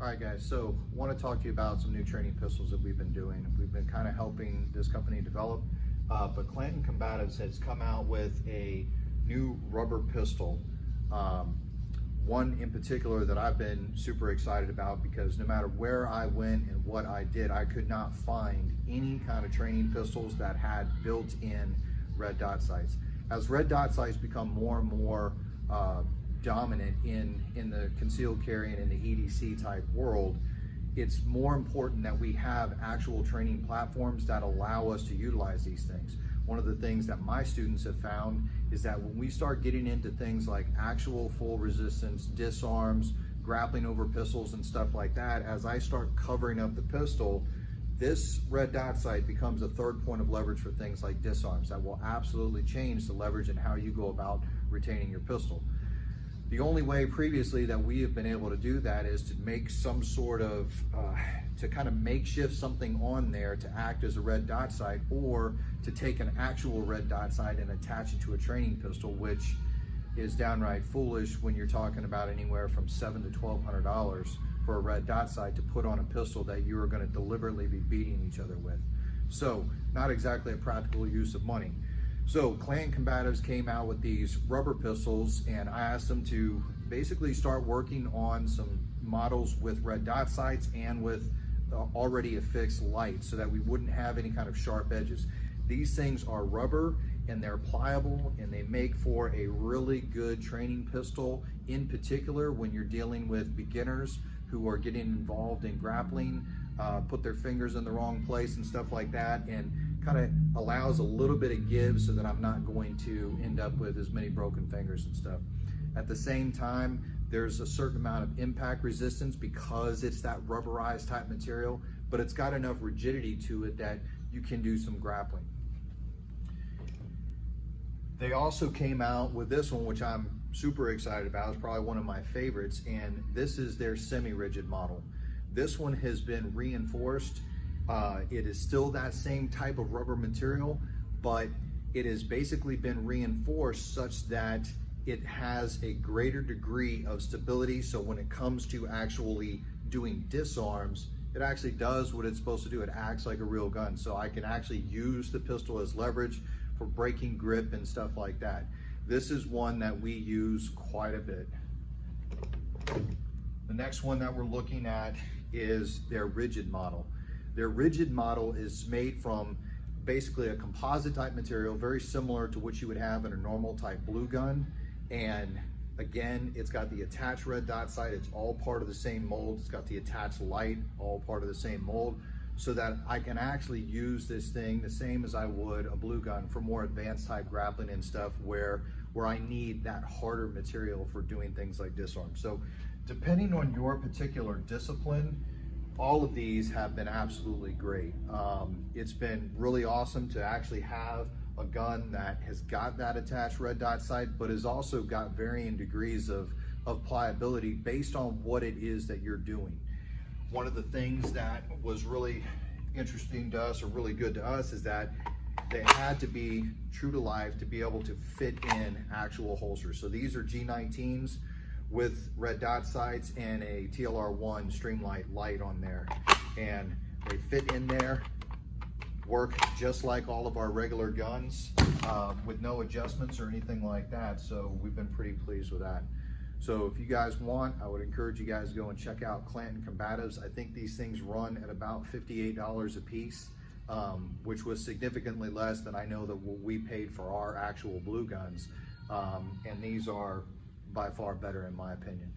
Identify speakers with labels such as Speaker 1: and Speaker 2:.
Speaker 1: All right, guys, so want to talk to you about some new training pistols that we've been doing. We've been kind of helping this company develop, but Clanton Combatives has come out with a new rubber pistol. One in particular that I've been super excited about, because no matter where I went and what I did, I could not find any kind of training pistols that had built-in red dot sights. As red dot sights become more and more dominant in the concealed carry and in the EDC type world, it's more important that we have actual training platforms that allow us to utilize these things. One of the things that my students have found is that when we start getting into things like actual full resistance, disarms, grappling over pistols and stuff like that, as I start covering up the pistol, this red dot sight becomes a third point of leverage for things like disarms that will absolutely change the leverage and how you go about retaining your pistol. The only way previously that we have been able to do that is to make some sort of, to kind of makeshift something on there to act as a red dot sight, or to take an actual red dot sight and attach it to a training pistol, which is downright foolish when you're talking about anywhere from $700 to $1,200 for a red dot sight to put on a pistol that you are going to deliberately be beating each other with. So not exactly a practical use of money. So Clanton Combatives came out with these rubber pistols, and I asked them to basically start working on some models with red dot sights and with already affixed lights, so that we wouldn't have any kind of sharp edges. These things are rubber and they're pliable, and they make for a really good training pistol, in particular when you're dealing with beginners who are getting involved in grappling, put their fingers in the wrong place and stuff like that, and kind of allows a little bit of give so that I'm not going to end up with as many broken fingers and stuff. At the same time, there's a certain amount of impact resistance because it's that rubberized type material, but it's got enough rigidity to it that you can do some grappling. They also came out with this one, which I'm super excited about. It's probably one of my favorites, and this is their semi-rigid model. This one has been reinforced. It is still that same type of rubber material, but it has basically been reinforced such that it has a greater degree of stability. So when it comes to actually doing disarms, it actually does what it's supposed to do. It acts like a real gun. So I can actually use the pistol as leverage for breaking grip and stuff like that. This is one that we use quite a bit. The next one that we're looking at is their rigid model. Their rigid model is made from basically a composite type material, very similar to what you would have in a normal type blue gun. And again, it's got the attached red dot sight. It's all part of the same mold. It's got the attached light, all part of the same mold, so that I can actually use this thing the same as I would a blue gun for more advanced type grappling and stuff where I need that harder material for doing things like disarm. So depending on your particular discipline, all of these have been absolutely great. It's been really awesome to actually have a gun that has got that attached red dot sight, but has also got varying degrees of pliability based on what it is that you're doing. One of the things that was really interesting to us, or really good to us, is that they had to be true to life to be able to fit in actual holsters. So these are G19s with red dot sights and a TLR1 Streamlight light on there, and they fit in there, work just like all of our regular guns, with no adjustments or anything like that. So we've been pretty pleased with that. So if you guys want, I would encourage you guys to go and check out Clanton Combatives. I think these things run at about $58 a piece, which was significantly less than I know that what we paid for our actual blue guns. And these are by far better in my opinion.